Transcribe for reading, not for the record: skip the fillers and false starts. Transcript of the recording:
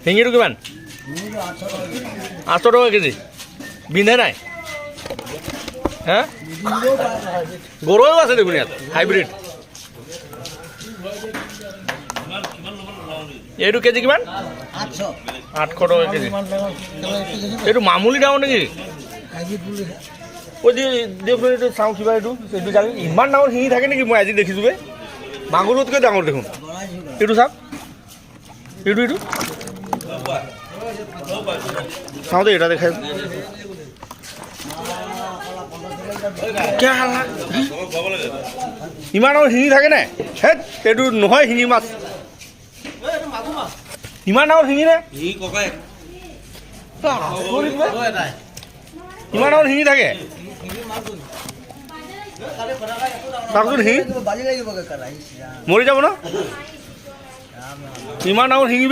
শিঙিটো কিমান? 800 টকা কেজি। বিন্ধে নাই? হা গৰৈও আছে দেখোন ইয়াত হাইব্ৰিড। এইটো কেজি কিমান? 800 টকা কেজি। এইটো মামুলি ডাঙৰ নেকি? ঐ দিয়কচোন এইটো চাওঁ কিবা এইটো ইমান ডাঙৰ শিঙি থাকে নেকি? মই আজি দেখিছোঁ বে, মাগুৰতকৈ ডাঙৰ দেখোন। এইটো চাওক, এইটো চাওঁ দেই, এটা দেখাই ইমান ডাঙৰ শিঙি থাকে নে? হেত এইটো নহয় শিঙি মাছ। ইমান ডাঙৰ শিঙি নে? ইমান ডাঙৰ শিঙি থাকে? চাওকচোন শিঙি মৰি যাব ন? ইমান ডাঙৰ শিঙি।